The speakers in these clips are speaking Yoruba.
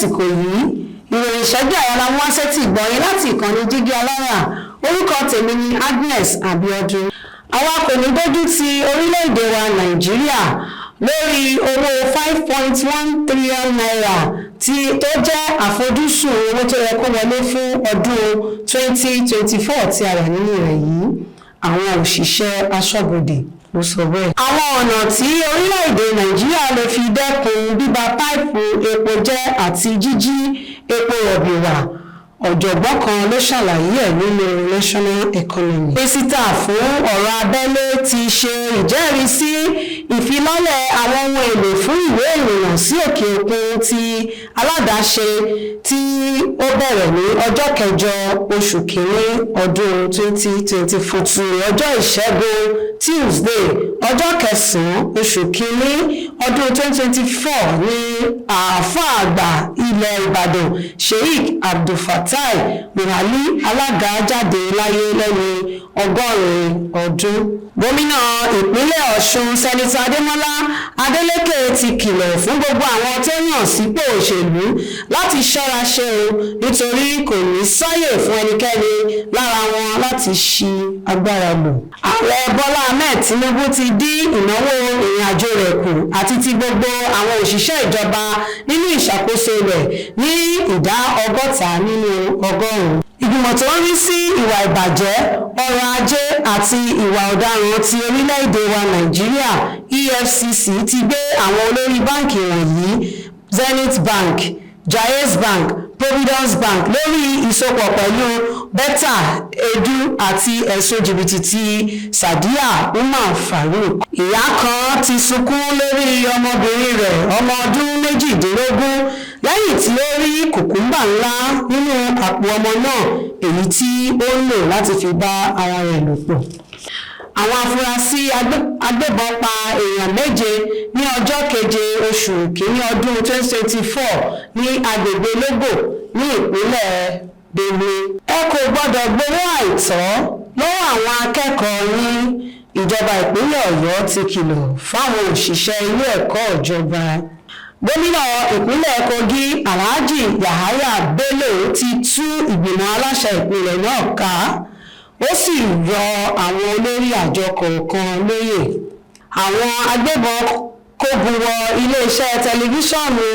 àsìkò yìí ìròyìn ìṣẹ́jú àyà la mú wá sétí ìgbọ̀nyín láti ìkànnì Jígí Alára. Orúkọ tèmi ni Agnes Abiodun. Àwa kò ní dójú ti orílẹ̀-èdè wa Nàìjíríà lórí owó 5.1 trillion naira tó jẹ́ àfojúsùn owó tó yẹ kó wọlé fún ọdún 2024 tí a wà nínú rẹ̀ yìí. Àwọn òṣìṣẹ́ aṣọ́bodè ló sọ bẹ́ẹ̀. Àwọn ọ̀nà tí orílẹ̀-èdè Nàìjíríà lè fi dẹ́kun bíba páìpù epo jẹ́ àti jíjí epo rọ̀bì wà, ọ̀jọ̀gbọ́n kan ló ṣàlàyé ẹ̀ nínú national economy. Mínísítà fún ọ̀rọ̀ abẹ́lé ti ṣe ìjẹ́rìísí ìfilọ́lẹ̀ àwọn ohun èlò fún ìwé ìrìnnà sí òkè òkun ti aládàáṣe tí ó bẹ̀rẹ̀ ní ọjọ́ kẹjọ oṣù kìíní ọdún 2024 ọjọ́ ìṣẹ́gun Tuesday ọjọ́ kẹsàn-án oṣù kìíní ọdún 2024 ní àáfàá àgbà ilẹ̀ Ìbàdàn Sheikh Abdulfatai Buhari alága jáde láyé lẹ́yìn 100 ọdún. Gómìnà ìpínlẹ̀ Ọ̀ṣun Sẹ́nitọ̀ Adémọ́lá Adélékè ti kìlọ̀ fún gbogbo àwọn tó yàn sípò òṣèlú láti ṣọ́ra ṣe o nítorí kò ní sáyè fún ẹnikẹ́ni lára wọn láti ṣi agbára lò. Ààrẹ Bọ́lá Ahmed Tinubu ti dín ìnáwó ìrìnàjò rẹ̀ kù àti ti gbogbo àwọn òṣìṣẹ́ ìjọba nínú ìṣàkóso rẹ̀ ní ìdá 60 nínú 100. Ìgbìmọ̀ tó ń rí sí ìwà ìbàjẹ́, ọrọ̀ ajé àti ìwà ọ̀daràn ti orílẹ̀-èdè wa Nàìjíríà EFCC ti gbé àwọn olórí báǹkì wọ̀nyí Zenith Bank, Jaiz Bank, Providence Bank lórí ìsopọ̀ pẹ̀lú Beta Edu àti ẹ̀sùn jìbìtì ti Sadiya Umar Farouk. Ìyá kan ti sunkún lórí ọmọbìnrin rẹ̀ ọmọ ọdún 18 lẹ́yìn tí ó rí kùkúmbà ńlá nínú àpò ọmọ náà èyí tí ó ń lò láti fi bá ara rẹ̀ lò pọ̀. Àwọn afurasí agbébọn pa èèyàn 7 ní ọjọ́ keje oṣù kìíní ọdún 2024 ní agbègbè Lógbò ní ìpínlẹ̀ Pelu. Ẹ kò gbọ́dọ̀ gbowó àìtọ́ lọ́wọ́ àwọn akẹ́kọ̀ọ́ ní ìjọba ìpínlẹ̀ Ọ̀yọ́ ti kìlọ̀ fáwọn òṣìṣẹ́ ilé ẹ̀kọ́ ìjọba. Gómìnà ìpínlẹ̀ Kogi Alhaji Yahaya Bello ti tú ìgbìmọ̀ aláṣẹ ìpínlẹ̀ náà ká ó sì rọ àwọn olórí àjọ kọ̀ọ̀kan lóyè. Àwọn agbébọn kógun wọ iléeṣẹ́ tẹlifíṣọ̀nù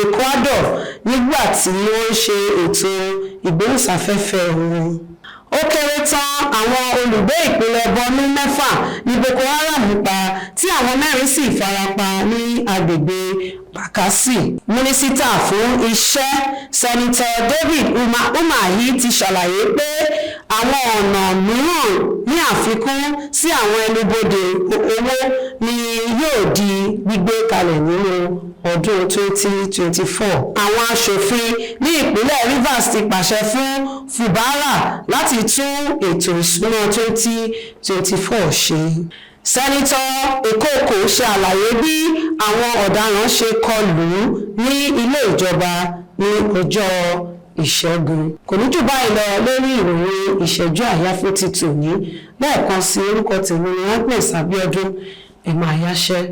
Ecuador nígbà tí wọ́n ń ṣe ètò ìgbóhùnsáfẹ́fẹ́ wọn. Ó kéré tán àwọn olùgbé ìpínlẹ̀ Borno 6 ní Boko Haram pa tí àwọn 4 sì farapa ní agbègbè Bakassi. Mínísítà fún iṣẹ́ Sẹ́nitọ̀ David Umahi ti ṣàlàyé pé àwọn ọ̀nà mìíràn ní àfikún sí àwọn ẹnubodè owó ni yóò di gbígbé kalẹ̀ nínú ọdún 2024. Àwọn aṣòfin ní ìpínlẹ̀ Rivers ti pàṣẹ fún Fubara láti tún ètò ìṣúná 2024 ṣe. Sẹ́nitọ̀ Ekoko ṣe àlàyé bí àwọn ọ̀daràn ṣe kọlù ní ilé ìjọba ní ọjọ́ Ìṣẹ́gun. Kò ní jù báyìí lọ lórí ìròyìn ìṣẹ́jú àyà fún ti tòní. Lẹ́ẹ̀kan sí orúkọ tèmi ni Agnes Abiodun. Ẹ máa yáṣẹ́.